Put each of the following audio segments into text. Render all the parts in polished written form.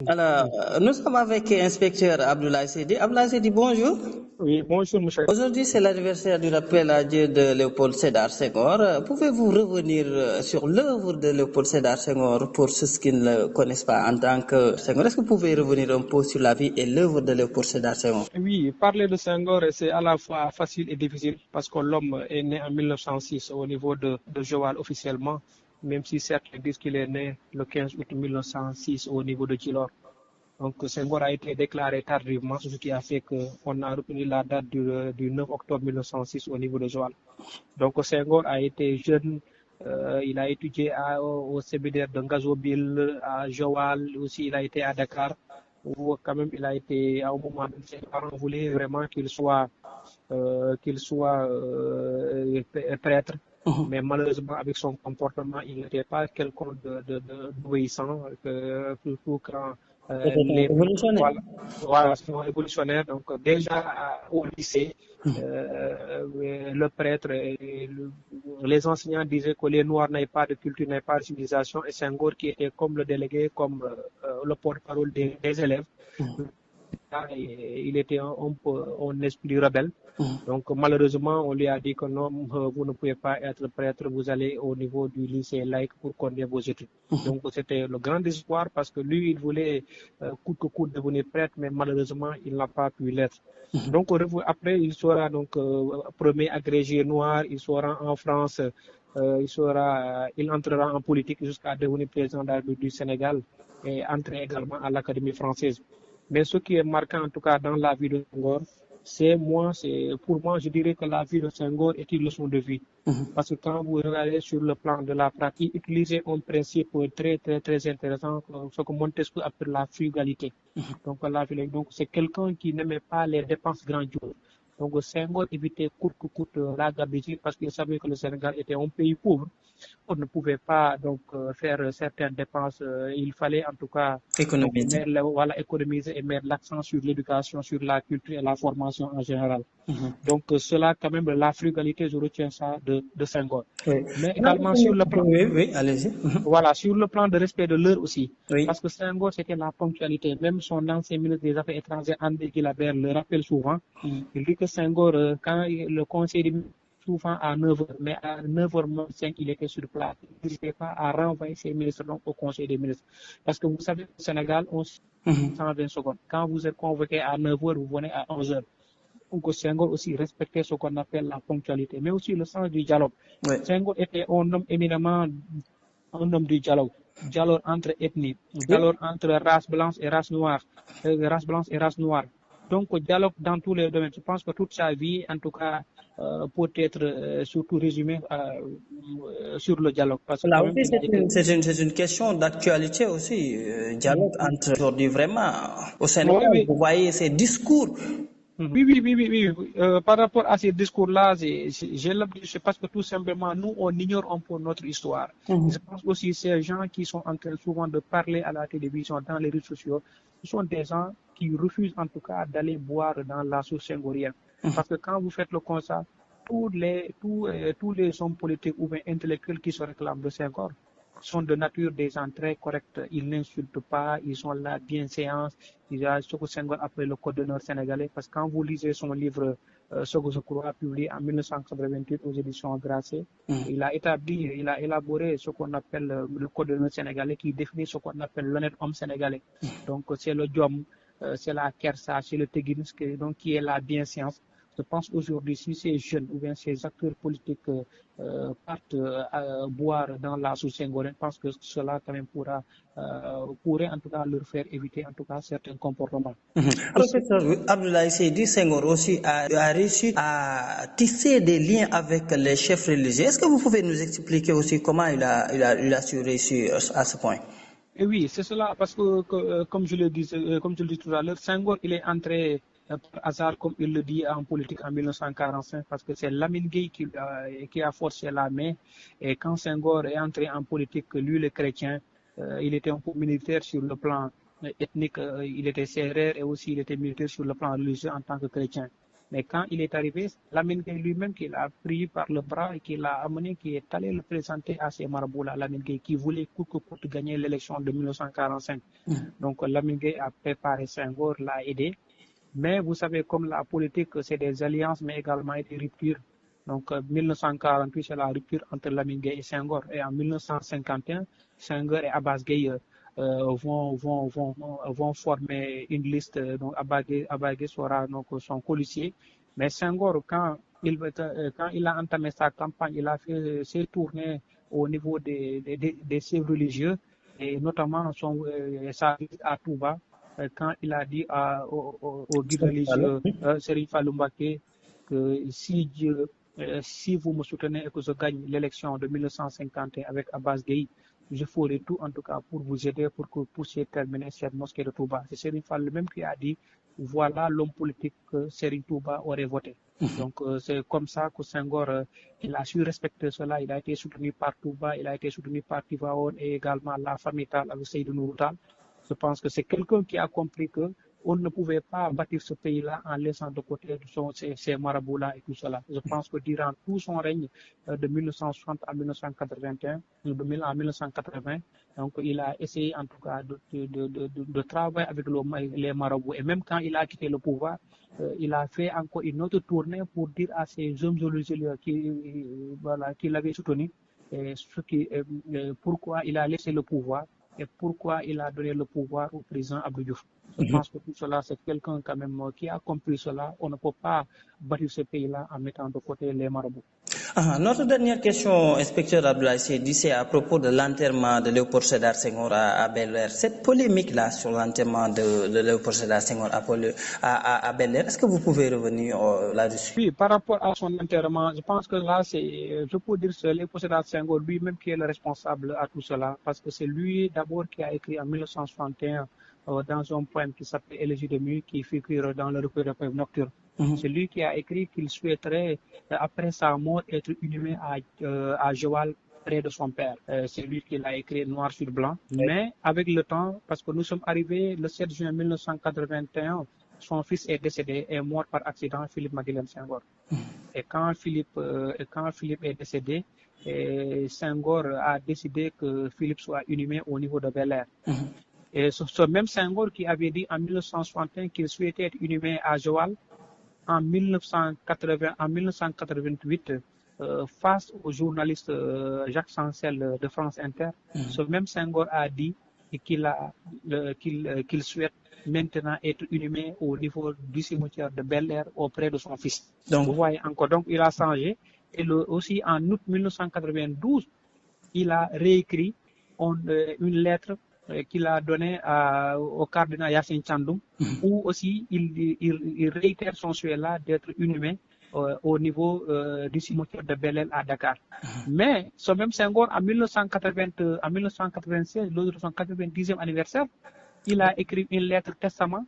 Alors, nous sommes avec l'inspecteur Abdoulaye Sedi. Abdoulaye Sedi, bonjour. Oui, bonjour, monsieur. Aujourd'hui, c'est l'anniversaire du rappel à Dieu de Léopold Sédar Senghor. Pouvez-vous revenir sur l'œuvre de Léopold Sédar Senghor pour ceux qui ne le connaissent pas en tant que Senghor? Est-ce que vous pouvez revenir un peu sur la vie et l'œuvre de Léopold Sédar Senghor? Oui, parler de Senghor, c'est à la fois facile et difficile parce que l'homme est né en 1906 au niveau de Joal officiellement, même si certains disent qu'il est né le 15 août 1906 au niveau de Djilor. Donc Senghor a été déclaré tardivement, ce qui a fait qu'on a retenu la date du 9 octobre 1906 au niveau de Joal. Donc Senghor a été jeune, il a étudié au séminaire de Ngazobil, à Joal, aussi il a été à Dakar, où quand même il a été, à un moment donné, ses parents voulaient vraiment prêtre. Mais malheureusement, avec son comportement, il n'était pas quelqu'un d'obéissant, surtout quand les Révolutionnaire. voilà, sont révolutionnaires. Donc déjà au lycée, le prêtre et les enseignants disaient que les Noirs n'avaient pas de culture, n'avaient pas de civilisation, et Senghor qui était comme le délégué, comme le porte-parole des élèves. Il était un peu un esprit rebelle. Donc malheureusement, on lui a dit que non, vous ne pouvez pas être prêtre, vous allez au niveau du lycée laïque pour continuer vos études. Donc c'était le grand espoir parce que lui, il voulait coûte que coûte devenir prêtre, mais malheureusement, il n'a pas pu l'être. Donc après, il sera donc premier agrégé noir, il sera en France, il entrera en politique jusqu'à devenir président de la République du Sénégal et entrer également à l'Académie française. Mais ce qui est marquant en tout cas dans la vie de Senghor, pour moi, je dirais que la vie de Senghor est une leçon de vie. Parce que quand vous regardez sur le plan de la pratique, il utilisait un principe très intéressant, ce que Montesquieu appelle la frugalité. Donc c'est quelqu'un qui n'aimait pas les dépenses grandioses. Donc Senghor évitait coûte que coûte la gabegie parce qu'il savait que le Sénégal était un pays pauvre. On ne pouvait pas donc faire certaines dépenses. Il fallait en tout cas donc, Économiser. économiser et mettre l'accent sur l'éducation, sur la culture et la formation en général. Donc cela, quand même, la frugalité, je retiens ça de Senghor. Oui. Mais également sur le plan, Oui, allez-y. voilà, sur le plan de respect de l'heure aussi. Oui. Parce que Senghor, c'était la ponctualité. Même son ancien ministre des Affaires étrangères, André Guilabert, le rappelle souvent. Il dit que Senghor, quand le conseil des souvent à 9h, mais à 9h05, il était sur place. Il n'hésitait pas à renvoyer ses ministres donc, au Conseil des ministres. Parce que vous savez, au Sénégal, on 120 secondes. Quand vous êtes convoqué à 9h, vous venez à 11h. Donc Senghor aussi respectait ce qu'on appelle la ponctualité, mais aussi le sens du dialogue. Oui. Senghor était un homme éminemment un homme du dialogue. Dialogue entre ethnies, dialogue entre race blanche et race noire, race noire. Donc, dialogue dans tous les domaines. Je pense que toute sa vie, en tout cas, peut être surtout résumée sur le dialogue. Parce que Là quand même, aussi, il a été... c'est une question d'actualité aussi. Dialogue entre aujourd'hui vraiment au Sénégal. Oui, Vous voyez ces discours. oui. Par rapport à ces discours-là, c'est parce que tout simplement, nous, on ignore un peu notre histoire. Je pense aussi ces gens qui sont en train souvent de parler à la télévision, dans les réseaux sociaux, ce sont des gens qui refusent en tout cas d'aller boire dans la source senghorienne. Parce que quand vous faites le constat, tous les hommes politiques ou bien intellectuels qui se réclament de Senghor sont de nature des gens très corrects. Ils n'insultent pas, ils sont là bienséance. Il a ce que Senghor appelle le code d'honneur sénégalais. Parce que quand vous lisez son livre, ce que je crois, publié en 1988 aux éditions Grasset, il a élaboré ce qu'on appelle le code d'honneur sénégalais qui définit ce qu'on appelle l'honnête homme sénégalais. Donc c'est le diom, c'est la kersa, c'est le teguin, donc qui est la bienséance. Je pense aujourd'hui, si ces jeunes ou bien ces acteurs politiques partent boire dans la source senghorienne, je pense que cela quand même pourrait en tout cas leur faire éviter en tout cas certains comportements. Professeur Abdoulaye Seydi Senghor aussi a réussi à tisser des liens avec les chefs religieux. Est-ce que vous pouvez nous expliquer aussi comment il a su réussir à ce point? Et oui, c'est cela, parce que comme je le dis tout à l'heure, Senghor, il est entré par hasard, comme il le dit, en politique en 1945, parce que c'est Lamine Gueye qui a forcé la main. Et quand Senghor est entré en politique, lui, le chrétien, il était un peu militaire sur le plan ethnique, il était sérère et aussi il était militaire sur le plan religieux en tant que chrétien. Mais quand il est arrivé, Lamine Gueye lui-même qui l'a pris par le bras et qui l'a amené, qui est allé le présenter à ces marabouts-là, Lamine Gueye, qui voulait coûte que coûte gagner l'élection de 1945. Donc Lamine Gueye a préparé Senghor, l'a aidé. Mais vous savez, comme la politique, c'est des alliances, mais également des ruptures. Donc, 1948, c'est la rupture entre Lamine Gueye et Senghor. Et en 1951, Senghor et Abbas Gueye vont former une liste. Donc, Abbas Gueye sera donc son policier. Mais Senghor, quand il a entamé sa campagne, il a fait ses tournées au niveau des sièges religieux, et notamment sa visite à Touba, quand il a dit au guide religieux Serigne Fallou Mbacké que si vous me soutenez et que je gagne l'élection de 1951 avec Abbas Gueye, je ferai tout en tout cas pour vous aider pour que vous puissiez terminer cette mosquée de Touba. C'est Serigne Fallou même qui a dit voilà l'homme politique que Serigne Touba aurait voté. Donc c'est comme ça que Senghor il a su respecter cela. Il a été soutenu par Touba, il a été soutenu par Tivaouane et également la famille Tall avec Seydou Nourou Tall. Je pense que c'est quelqu'un qui a compris que on ne pouvait pas bâtir ce pays-là en laissant de côté ces marabouts-là et tout cela. Je pense que durant tout son règne de 1960 à 1981, de 1000 à 1980, donc il a essayé en tout cas de travailler avec les marabouts. Et même quand il a quitté le pouvoir, il a fait encore une autre tournée pour dire à ces hommes religieux qui l'avaient soutenu pourquoi il a laissé le pouvoir et pourquoi il a donné le pouvoir au président Abdou Diouf. Je pense que tout cela, c'est quelqu'un quand même qui a compris cela. On ne peut pas bâtir ce pays-là en mettant de côté les marabouts. Notre dernière question, inspecteur Abdoulaye Seydi, c'est à propos de l'enterrement de Léopold Sédar Senghor à Bel-Air. Cette polémique-là sur l'enterrement de Léopold Sédar Senghor à Bel-Air, est-ce que vous pouvez revenir là-dessus? Oui, par rapport à son enterrement, je pense que là, je peux dire que Léopold Sédar Senghor lui-même qui est le responsable à tout cela, parce que c'est lui d'abord qui a écrit en 1961 dans un poème qui s'appelle Élégie de nuit, qui figure dans le recueil de poèmes nocturnes. C'est lui qui a écrit qu'il souhaiterait, après sa mort, être inhumé à Joal, près de son père. C'est lui qui l'a écrit noir sur blanc. Mais avec le temps, parce que nous sommes arrivés le 7 juin 1981, son fils est décédé, est mort par accident, Philippe Maguilène Senghor. Et quand Philippe est décédé, Senghor a décidé que Philippe soit inhumé au niveau de Bel-Air. Et ce même Senghor qui avait dit en 1961 qu'il souhaitait être inhumé à Joal, en 1988, face au journaliste Jacques Chancel de France Inter, ce même Senghor a dit qu'il souhaite maintenant être inhumé au niveau du cimetière de Bel-Air auprès de son fils. Donc, vous voyez encore, donc il a changé. Et aussi en août 1992, il a réécrit une lettre qu'il a donnée au cardinal Yassine Tchandoum, où aussi il réitère son souhait-là d'être inhumé au niveau du cimetière de Bel-Air à Dakar. Mais ce même Senghor, en 1996, lors de son 90e anniversaire, il a écrit une lettre testament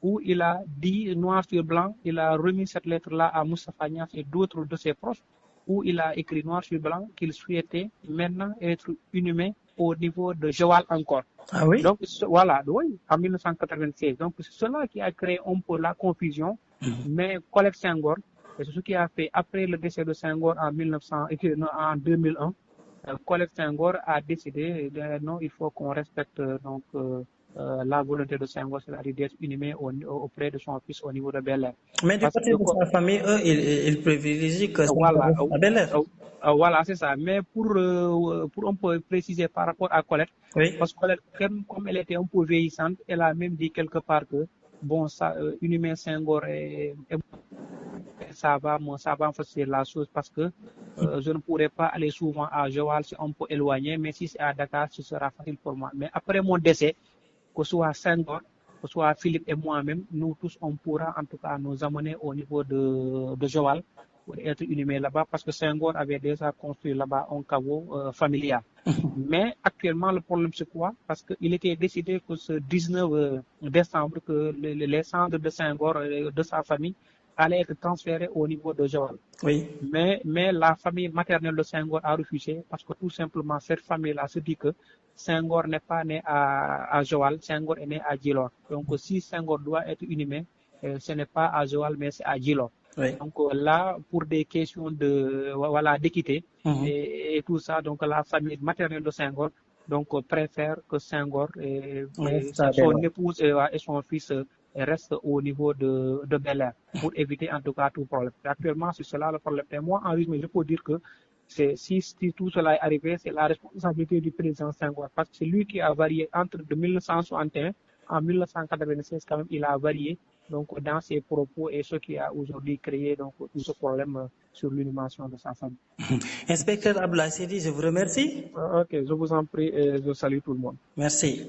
où il a dit noir sur blanc, il a remis cette lettre-là à Moustapha Niasse et d'autres de ses proches, où il a écrit noir sur blanc qu'il souhaitait maintenant être inhumé au niveau de Joal encore. Ah oui? Donc voilà, oui, en 1996. Donc c'est cela qui a créé un peu la confusion, mais Colette Senghor, c'est ce qui a fait après le décès de Senghor en 2001, Colette Senghor a décidé non, il faut qu'on respecte donc la volonté de Senghor, c'est-à-dire d'être inhumé auprès de son fils au niveau de Bel-Air. Mais du côté de sa famille, eux, ils privilégient que voilà, à Bel-Air. Voilà, c'est ça. Mais pour un peu préciser par rapport à Colette, Oui. parce que Colette, comme elle était un peu vieillissante, elle a même dit quelque part que, bon, ça, inhumer Senghor, ça va me faciliter la chose parce que je ne pourrais pas aller souvent à Joal, c'est un peu éloigné, mais si c'est à Dakar, ce sera facile pour moi. Mais après mon décès, que ce soit Senghor, que ce soit Philippe et moi-même, nous tous, on pourra en tout cas nous amener au niveau de Joal pour être inhumés là-bas parce que Senghor avait déjà construit là-bas un caveau familial. Mais actuellement, le problème c'est quoi? Parce qu'il était décidé que ce 19 décembre, que les cendres de Senghor et de sa famille allaient être transférées au niveau de Joal. Oui. Mais la famille maternelle de Senghor a refusé parce que tout simplement cette famille-là se dit que Senghor n'est pas né à Joal, Senghor est né à Djilor. Donc si Senghor doit être inhumé, ce n'est pas à Joal mais c'est à Djilor. Oui. Donc là, pour des questions d'équité et tout ça, donc la famille maternelle de Senghor préfère que Senghor et son épouse et son fils restent au niveau de Bel-Air pour éviter en tout cas tout problème. Actuellement, c'est cela le problème. Et moi, en résumé, je peux dire que si tout cela est arrivé, c'est la responsabilité du président Senghor parce que c'est lui qui a varié entre de 1961 en 1996, quand même, il a varié dans ses propos et ce qui a aujourd'hui créé tout ce problème sur l'inhumation de sa famille. Inspecteur Abdoulaye Seydi, je vous remercie. Ok, je vous en prie et je salue tout le monde. Merci.